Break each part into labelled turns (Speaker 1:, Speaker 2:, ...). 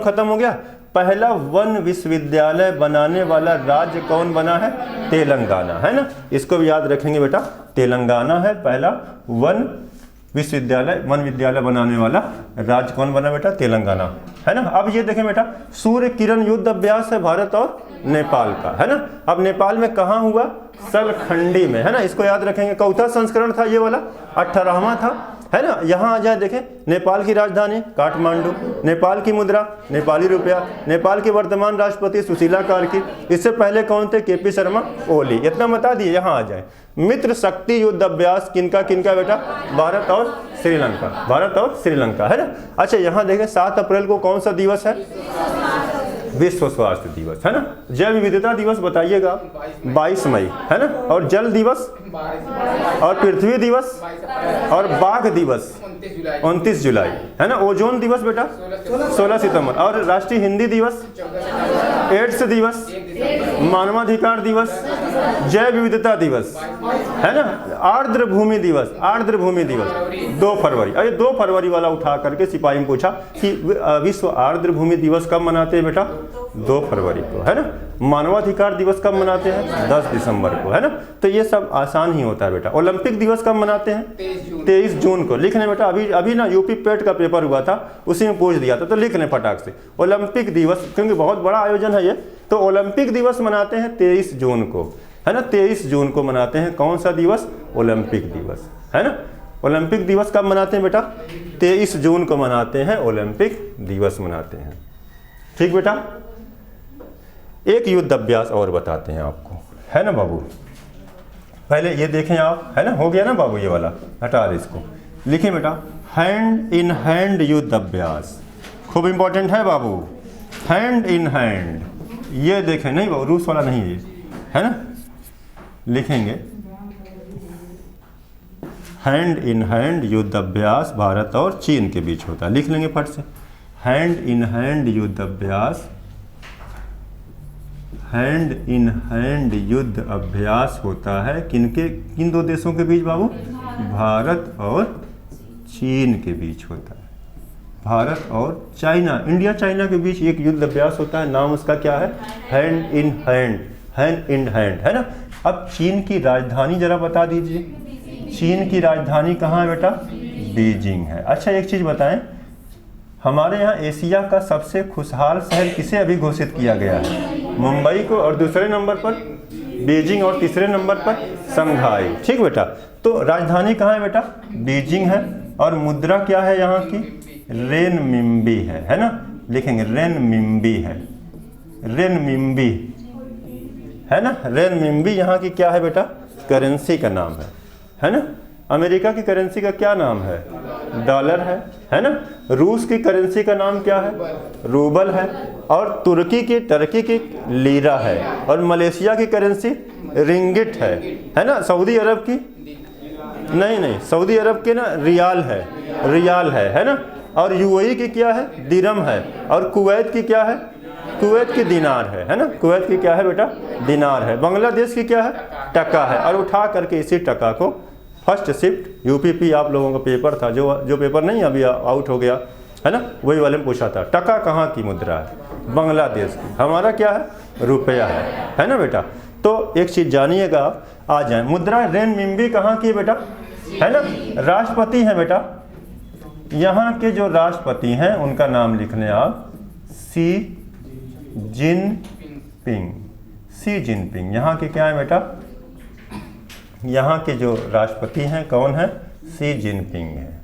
Speaker 1: खत्म हो गया। पहला वन विश्वविद्यालय बनाने वाला राज्य कौन बना है? तेलंगाना, है ना। इसको भी याद रखेंगे बेटा, तेलंगाना है पहला वन विद्यालय बनाने वाला राज्य। कौन बना बेटा? तेलंगाना, है ना। अब ये देखें बेटा, सूर्य किरण युद्ध अभ्यास है भारत और नेपाल का, है ना। अब नेपाल में कहाँ हुआ? सलखंडी में, है ना। इसको याद रखेंगे। चौथा संस्करण था ये वाला, 18वां था, है ना। यहाँ आ जाए देखें, नेपाल की राजधानी काठमांडू, नेपाल की मुद्रा नेपाली रुपया, नेपाल के वर्तमान राष्ट्रपति सुशीला कार्की, इससे पहले कौन थे? केपी शर्मा ओली। इतना बता दिए। यहाँ आ जाए, मित्र शक्ति युद्ध अभ्यास किनका किनका बेटा? भारत और श्रीलंका, भारत और श्रीलंका, है ना। अच्छा यहाँ देखें, 7 अप्रैल को कौन सा दिवस है? विश्व स्वास्थ्य दिवस, है ना। जैव विविधता दिवस बताइएगा, 22 मई, है ना। और जल दिवस और पृथ्वी दिवस और बाघ दिवस 29 जुलाई, है ना। ओजोन दिवस बेटा 16 सितंबर। और राष्ट्रीय हिंदी दिवस, एड्स दिवस, मानवाधिकार दिवस, जैव विविधता दिवस, है ना। आर्द्र भूमि दिवस, आर्द्र भूमि दिवस 2 फरवरी। और ये 2 फरवरी वाला उठा करके सिपाही ने पूछा कि विश्व आर्द्र भूमि दिवस कब मनाते हैं बेटा? 2 फरवरी को, है ना। मानवाधिकार दिवस कब मनाते हैं? 10 दिसंबर को, है ना। तो ये सब आसान ही होता है बेटा। ओलंपिक दिवस कब मनाते हैं? 23 जून को। लिखने बेटा, अभी ना यूपी पेट का पेपर हुआ था, उसी में पूछ दिया था, तो लिख लें फटाक से। ओलंपिक दिवस, क्योंकि बहुत बड़ा आयोजन है ये, तो ओलंपिक दिवस मनाते हैं 23 जून को, है ना। 23 जून को मनाते हैं। कौन सा दिवस? ओलंपिक दिवस, है ना। ओलंपिक दिवस कब मनाते हैं बेटा? 23 जून को मनाते हैं, ओलंपिक दिवस मनाते हैं। ठीक बेटा। एक युद्ध अभ्यास और बताते हैं आपको, है ना बाबू। पहले ये देखें आप, है ना। हो गया ना बाबू ये वाला, हटा दे इसको। लिखें बेटा, हैंड इन हैंड युद्ध अभ्यास, खूब इंपॉर्टेंट है बाबू। हैंड इन हैंड, ये देखें, नहीं बाबू रूस वाला नहीं है ना। लिखेंगे हैंड इन हैंड युद्ध अभ्यास भारत और चीन के बीच होता है। लिख लेंगे फट से, हैंड इन हैंड युद्ध अभ्यास, हैंड इन हैंड युद्ध अभ्यास होता है किन 2 देशों के बीच बाबू? भारत और चीन के बीच होता है। भारत और चाइना, इंडिया चाइना के बीच एक युद्ध अभ्यास होता है। नाम उसका क्या है? Hand in hand, hand in hand, है ना। अब चीन की राजधानी जरा बता दीजिए। चीन की राजधानी कहाँ है बेटा? बीजिंग है। अच्छा एक चीज़ बताएं, हमारे यहाँ एशिया का सबसे खुशहाल शहर किसे अभी घोषित किया गया है? मुंबई को, और दूसरे नंबर पर बीजिंग, और तीसरे नंबर पर शंघाई। ठीक बेटा। तो राजधानी कहाँ है बेटा? बीजिंग है। और मुद्रा क्या है यहाँ की? रेनमिंबी है ना। लिखेंगे रेनमिंबी है, रेनमिंबी, है ना। रेनमिंबी यहाँ की क्या है बेटा? करेंसी का नाम है ना। अमेरिका की करेंसी का क्या नाम है? डॉलर है ना। रूस की करेंसी का नाम क्या है? रूबल है। और टर्की की लीरा है। और मलेशिया की करेंसी रिंगिट है ना। सऊदी अरब की नहीं, सऊदी अरब के ना रियाल है ना। और यूएई की क्या है? दिरहम है। और कुवैत की क्या है? कुवैत की दिनार है ना। कुवैत की क्या है बेटा? दिनार है। बांग्लादेश की क्या है? टका है। और उठा करके इसी टका को फर्स्ट शिफ्ट यूपीपी आप लोगों का पेपर था, जो पेपर नहीं अभी आउट हो गया, है ना, वही वाले में पूछा था। टका कहाँ की मुद्रा है? बांग्लादेश की। हमारा क्या है? रुपया है ना बेटा। तो एक चीज़ जानिएगा, आ जाए। मुद्रा रेनमिंबी कहाँ की है बेटा? है ना। राष्ट्रपति हैं बेटा, यहाँ के जो राष्ट्रपति हैं उनका नाम लिख लें आप, सी जिनपिंग। यहाँ के क्या है बेटा? यहाँ के जो राष्ट्रपति हैं कौन है? सी जिनपिंग है।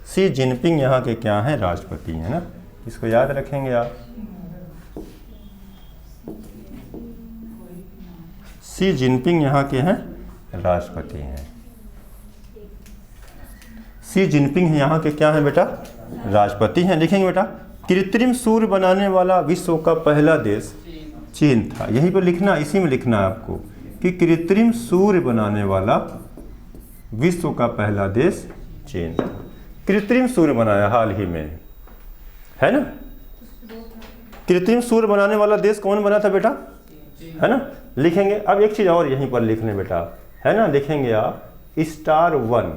Speaker 1: सी जिनपिंग यहाँ के क्या हैं? राष्ट्रपति हैं ना। इसको याद रखेंगे आप। सी जिनपिंग यहाँ के हैं राष्ट्रपति हैं। सी जिनपिंग यहाँ के क्या हैं बेटा? राष्ट्रपति हैं। लिखेंगे बेटा, कृत्रिम सूर्य बनाने वाला विश्व का पहला देश चीन था। यहीं पर लिखना, इसी में लिखना है आपको कि कृत्रिम सूर्य बनाने वाला विश्व का पहला देश चीन था। कृत्रिम सूर्य बनाया हाल ही में, है ना। कृत्रिम सूर्य बनाने वाला देश कौन बना था बेटा? है ना। लिखेंगे अब एक चीज़ और यहीं पर लिखने बेटा, है ना। लिखेंगे आप *1,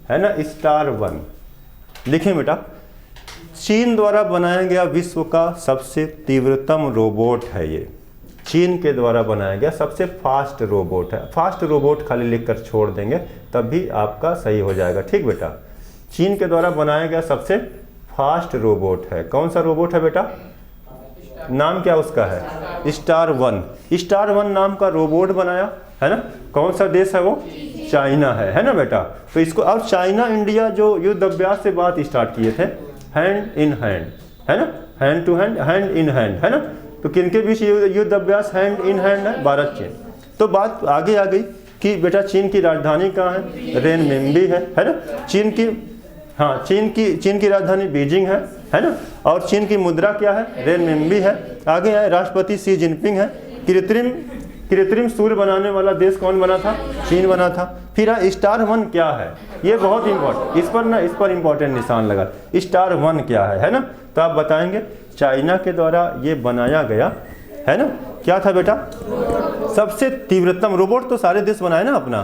Speaker 1: है ना, *1 लिखें बेटा। चीन द्वारा बनाया गया विश्व का सबसे तीव्रतम रोबोट है ये। चीन के द्वारा बनाया गया सबसे फास्ट रोबोट है। फास्ट रोबोट खाली लिखकर छोड़ देंगे तब भी आपका सही हो जाएगा। ठीक बेटा, चीन के द्वारा बनाया गया सबसे फास्ट रोबोट है। कौन सा रोबोट है बेटा? नाम क्या उसका है? Star one. स्टार वन नाम का रोबोट बनाया है ना। कौन सा देश है वो? चाइना है ना बेटा। तो इसको अब चाइना इंडिया जो युद्ध अभ्यास से बात स्टार्ट किए थे, हैंड इन हैंड, है ना, hand to hand, hand in hand, है ना। तो किनके बीच युद्ध अभ्यास हैंड इन हैंड है? भारत चीन। तो बात आगे आ गई कि बेटा चीन की राजधानी कहाँ है? रेनमिनबी है ना। चीन की राजधानी बीजिंग है ना। और चीन की मुद्रा क्या है? रेनमिनबी है। आगे है राष्ट्रपति शी जिनपिंग है। कृत्रिम सूर्य बनाने वाला देश कौन बना था? चीन बना था। फिर स्टार वन क्या है? ये बहुत इंपॉर्टेंट, इस पर इंपॉर्टेंट निशान लगा। स्टार वन क्या है ना। तो आप बताएंगे चाइना के द्वारा ये बनाया गया है ना। क्या था बेटा? सबसे तीव्रतम रोबोट। तो सारे देश बनाए ना अपना,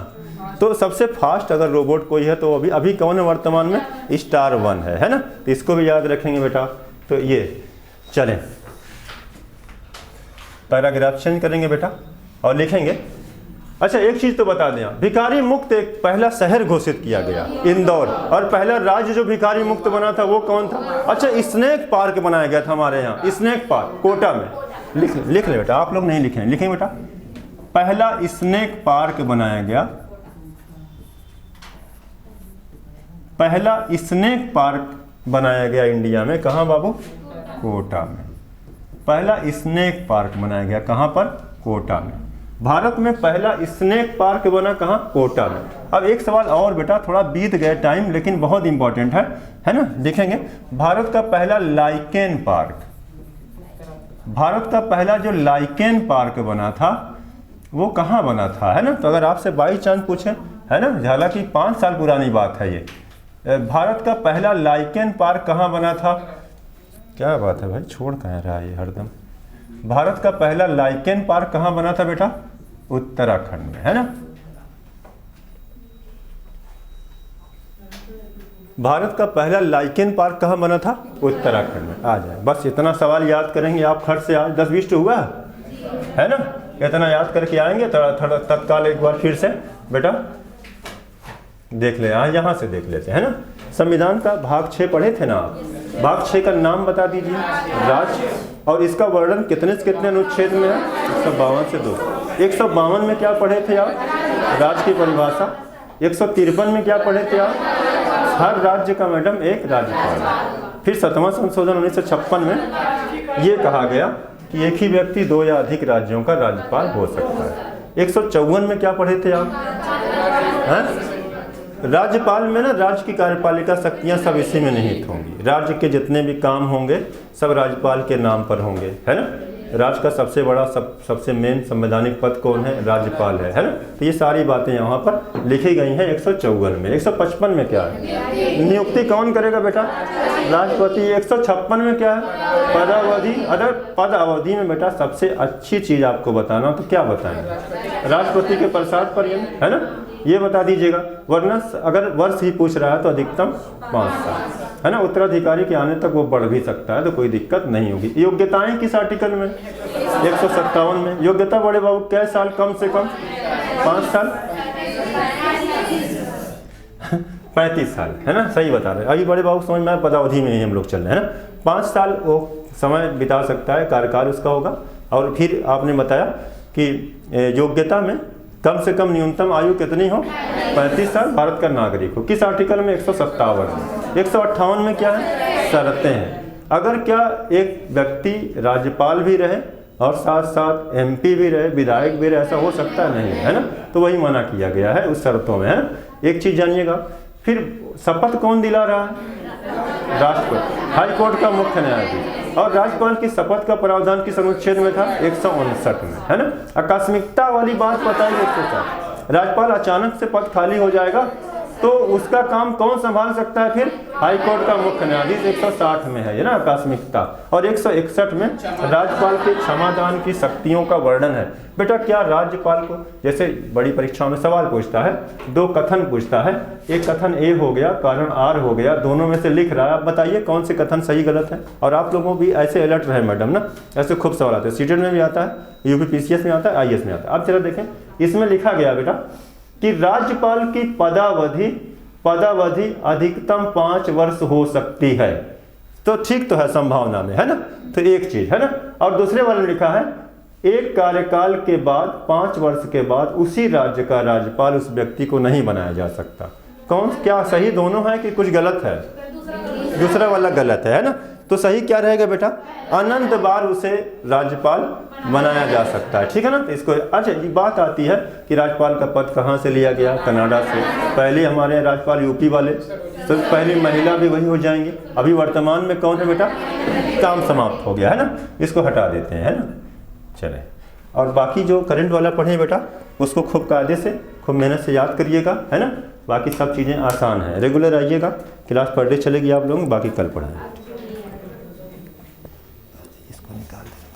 Speaker 1: तो सबसे फास्ट अगर रोबोट कोई है तो अभी कौन है वर्तमान में? स्टार वन है ना। तो इसको भी याद रखेंगे बेटा। तो ये चलें पैराग्राफ चेंज करेंगे बेटा और लिखेंगे। अच्छा एक चीज तो बता दें, भिखारी मुक्त एक पहला शहर घोषित किया गया इंदौर, और पहला राज्य जो भिखारी मुक्त बना था वो कौन था? अच्छा स्नेक पार्क बनाया गया था हमारे यहाँ, स्नेक पार्क कोटा में। लिख ले बेटा, आप लोग नहीं लिखें, लिखें बेटा। पहला स्नेक पार्क बनाया गया, पहला स्नेक पार्क बनाया गया इंडिया में। कहाँ बाबू? कोटा में। पहला स्नेक पार्क बनाया गया कहाँ पर? कोटा में। भारत में पहला स्नेक पार्क बना कहाँ? कोटा में। अब एक सवाल और बेटा, थोड़ा बीत गया टाइम लेकिन बहुत इंपॉर्टेंट है ना। देखेंगे भारत का पहला लाइकेन पार्क, भारत का पहला जो लाइकेन पार्क बना था वो कहाँ बना था, है ना। तो अगर आपसे बाई चांस पूछे, है ना, हालांकि 5 साल पुरानी बात है ये, भारत का पहला लाइकेन पार्क कहाँ बना था? क्या बात है भाई, छोड़ कहाँ रहा है ये हरदम। भारत का पहला लाइकेन पार्क कहाँ बना था बेटा? उत्तराखंड में, है ना। भारत का पहला लाइकेन पार्क कहाँ बना था? उत्तराखंड में। आ जाए, बस इतना सवाल याद करेंगे आप खर्च से। आज 10-20 तो हुआ है ना। इतना याद करके आएंगे थोड़ा तत्काल एक बार फिर से बेटा देख ले। यहाँ से देख लेते हैं, है ना। संविधान का भाग 6 पढ़े थे ना आप? भाग 6 का नाम बता दीजिए। राज्य, और इसका वर्णन कितने से कितने अनुच्छेद में है? 152 से 2। 152 में क्या पढ़े थे आप? राज्य की परिभाषा। 153 में क्या पढ़े थे आप? हर राज्य का मैडम एक राज्यपाल है। फिर 7वां संशोधन 1956 में ये कहा गया कि एक ही व्यक्ति 2 या अधिक राज्यों का राज्यपाल हो सकता है। 154 में क्या पढ़े थे आप? हैं? राज्यपाल में ना राज्य की कार्यपालिका शक्तियां सब इसी में निहित होंगी। राज्य के जितने भी काम होंगे सब राज्यपाल के नाम पर होंगे, है ना। राज्य का सबसे बड़ा सबसे मेन संवैधानिक पद कौन है? राज्यपाल है ना। तो ये सारी बातें यहाँ पर लिखी गई हैं 154 में। 155 में क्या है? नियुक्ति कौन करेगा बेटा? राष्ट्रपति। 156 में क्या है? पदावधि। अगर पद अवधि में बेटा सबसे अच्छी चीज आपको बताना तो क्या बताएंगे? राष्ट्रपति के प्रसाद पर, है ना, ये बता दीजिएगा। वरना अगर वर्ष ही पूछ रहा है तो अधिकतम 5 साल, है ना। उत्तराधिकारी के आने तक वो बढ़ भी सकता है तो कोई दिक्कत नहीं होगी। योग्यताएं किस आर्टिकल में? 157 में। योग्यता बड़े बाबू क्या साल? कम से कम 5 साल 35 साल, है ना। सही बता रहे। अभी बड़े बाबू समझ में पदावधि में ही हम लोग चल रहे हैं ना। 5 साल वो समय बिता सकता है, कार्यकाल उसका होगा। और फिर आपने बताया कि योग्यता में कम से कम न्यूनतम आयु कितनी हो? 35 साल, भारत का नागरिक हो। किस आर्टिकल में? 157 में। 158 में क्या है? शर्तें हैं। अगर क्या एक व्यक्ति राज्यपाल भी रहे और साथ साथ MP भी रहे, विधायक भी रहे, ऐसा हो सकता नहीं, है ना। तो वही मना किया गया है उस शर्तों में, है। एक चीज जानिएगा। फिर शपथ कौन दिला रहा है? राष्ट्रपति, हाई कोर्ट का मुख्य न्यायाधीश। और राज्यपाल की शपथ का प्रावधान किस अनुच्छेद में था? 159 में, है ना। आकस्मिकता वाली बात बताई 104। राज्यपाल अचानक से पद खाली हो जाएगा तो उसका काम कौन संभाल सकता है फिर? हाई कोर्ट का मुख्य न्यायाधीश 160 में है ये ना आकस्मिकता, और 161 में राज्यपाल के क्षमादान की शक्तियों का वर्णन है। बेटा क्या राज्यपाल को, जैसे बड़ी परीक्षाओं में सवाल पूछता है, दो कथन पूछता है, एक कथन ए हो गया, कारण आर हो गया, दोनों में से लिख रहा है, आप बताइए कौन से कथन सही गलत है। और आप लोगों भी ऐसे अलर्ट रहे मैडम ना, ऐसे खूब सवाल आते हैं, सीटेट में भी आता है, यूपी पीसीएस में आता है, आईएएस में आता है। अब चलो देखें, इसमें लिखा गया बेटा कि राज्यपाल की पदावधि अधिकतम 5 वर्ष हो सकती है। तो ठीक तो है संभावना में, है ना, तो एक चीज है ना। और दूसरे वाले में लिखा है एक कार्यकाल के बाद 5 वर्ष के बाद उसी राज्य का राज्यपाल उस व्यक्ति को नहीं बनाया जा सकता। कौन क्या सही दोनों है कि कुछ गलत है? दूसरा वाला गलत है ना। तो सही क्या रहेगा बेटा? अनंत बार उसे राज्यपाल बनाया जा सकता है, ठीक है ना। तो इसको अच्छा ये बात आती है कि राज्यपाल का पद कहाँ से लिया गया? कनाडा से। पहले हमारे राज्यपाल यूपी वाले, तो पहली महिला भी वही हो जाएंगी। अभी वर्तमान में कौन है बेटा? काम समाप्त हो गया है ना, इसको हटा देते हैं, है ना। चले, और बाकी जो करंट वाला पढ़े बेटा उसको खूब कायदे से खूब मेहनत से याद करिएगा, है ना। बाकी सब चीज़ें आसान है, रेगुलर आइएगा, क्लास पर डे चलेगी आप लोग, बाकी कल पढ़ाएं। इसको निकाल दें।